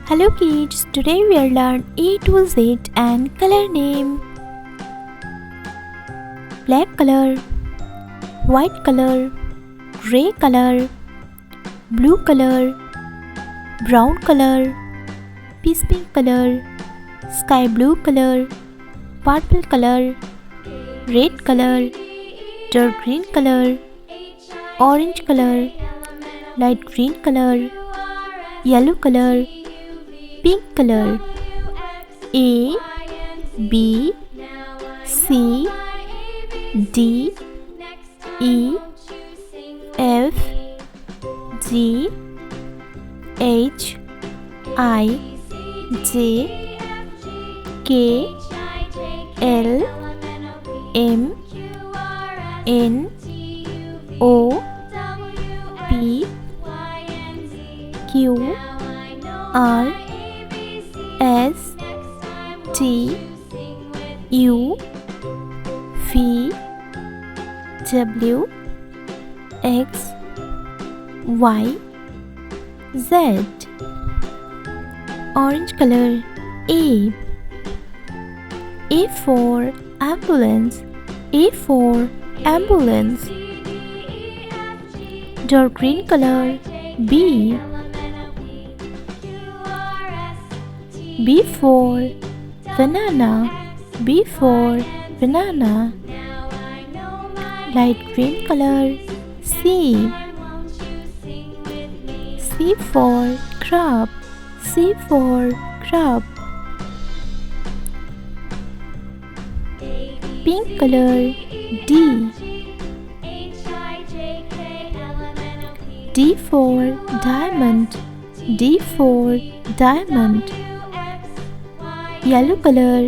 Hello kids, today we will learn A to Z and color name. Black color, white color, gray color, blue color, brown color, peach pink color, sky blue color, purple color, red color, dark green color, orange color, light green color, yellow color, pink color. A, B, C, D, E, F, G, H, I, J, K, L, M, N, O, P, Q, R, S, T, U, V, W, X, Y, Z. Orange color. A. A for ambulance. A for ambulance. Dark green color. B. B for banana. B for banana. Light green color. C. C for crab. C for crab. Pink color. D. D for diamond. D for diamond. Yellow color.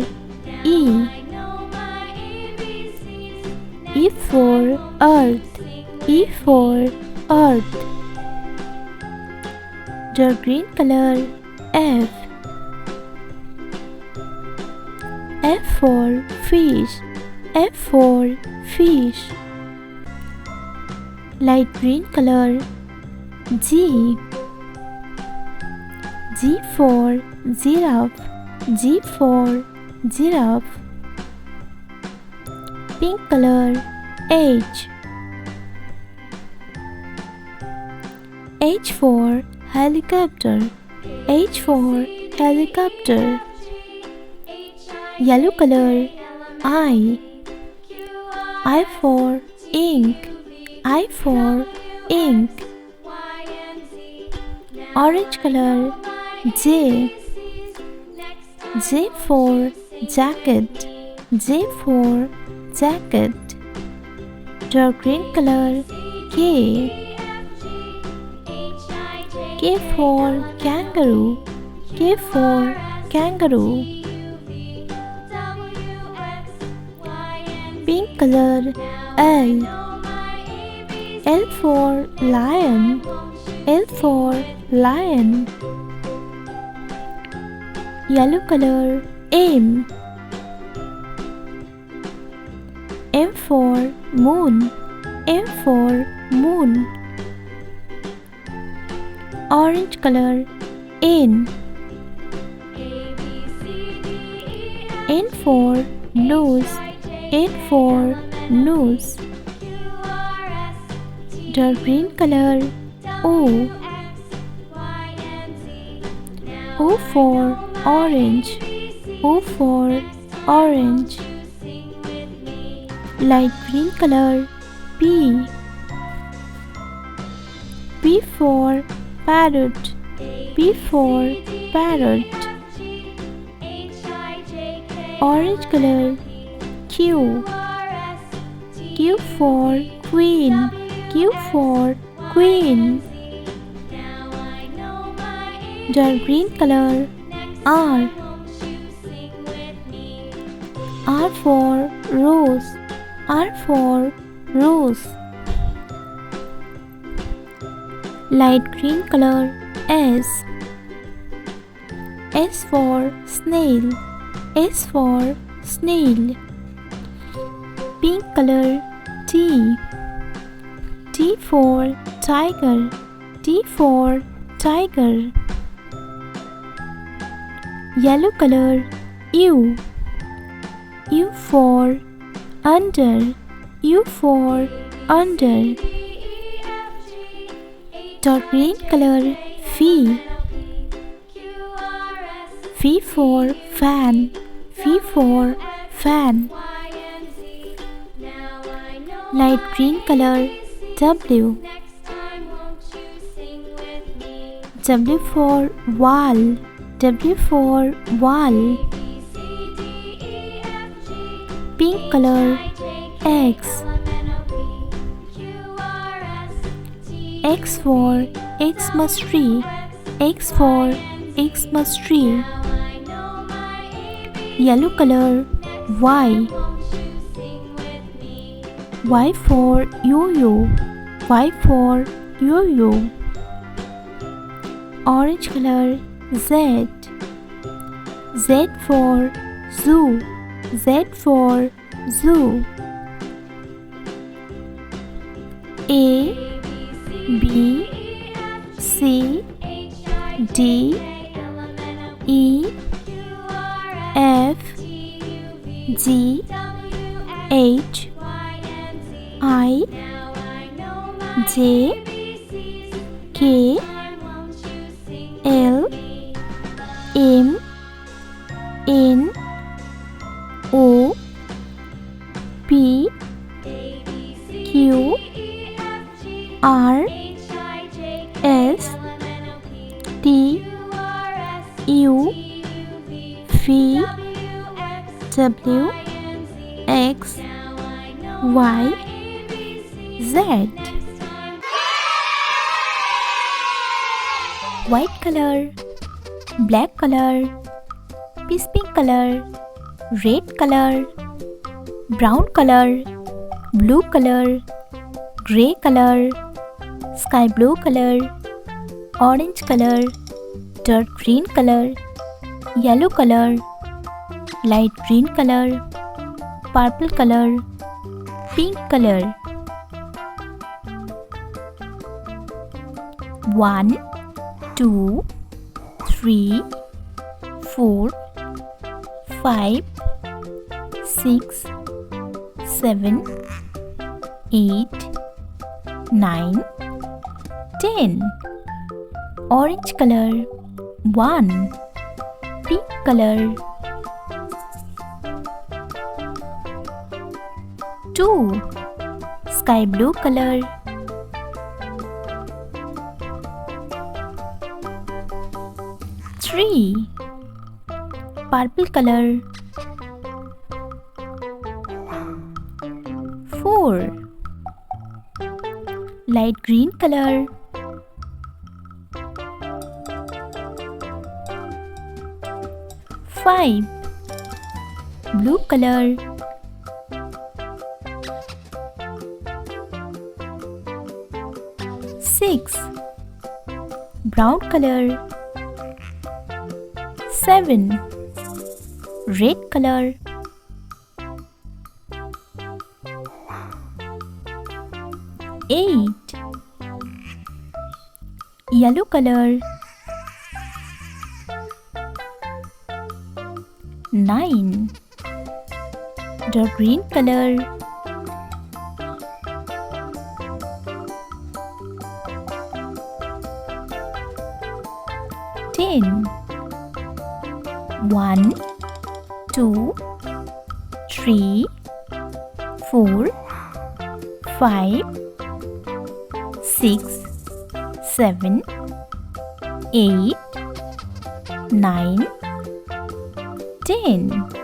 E. E for earth. E for earth. Dark green color. F. F for fish. F for fish. Light green color. G. G for giraffe. G for giraffe. Pink color. H. H for helicopter. H for helicopter. Yellow color. I. I for ink. I for ink. Orange color. J. J for jacket. J for jacket. Dark green color. K. K for kangaroo. K for kangaroo. Pink color. L. L for lion. L for lion. Yellow color. M. M for moon. M for moon. Orange color. N. N for nose. N for nose. Dark green color. O. O for orange. O for orange. Light green color. P. P for parrot. P for parrot. Orange color. Q. Q for queen. Q for queen. Dark green color. R. R for rose. R for rose. Light green color. S. S for snail. S for snail. Pink color. T. T for tiger. T for tiger. Yellow color. U. U for under. U for under. Dark green color. V. V for fan. V for fan. Light green color. W. W for wall. W for wall. Pink color. X. X for Xmas tree. X for Xmas tree. Yellow color. Y. Y for yo-yo. Y for yo-yo. Orange color. Z. Z for zoo. Z for zoo. A, B, C, D, E, F, G, H, I, J, K, L, M, N, O, P, Q, R, S, T, U, V, W, X, Y, Z. White color, black color, peach pink color, red color, brown color, blue color, grey color, sky blue color, orange color, dark green color, yellow color, light green color, purple color, pink color. 1, 2, 3, 4, 5, 6, 7, 8, 9, 10. Orange color. 1. Pink color. 2. Sky blue color. 3. Purple color. 4. Light green color. 5. Blue color. 6. Brown color. 7. Red color. 8. Yellow color. 9. Dark green color. 10. 1, 2, 3, 4, 5, 6, 7, 8, 9, 10.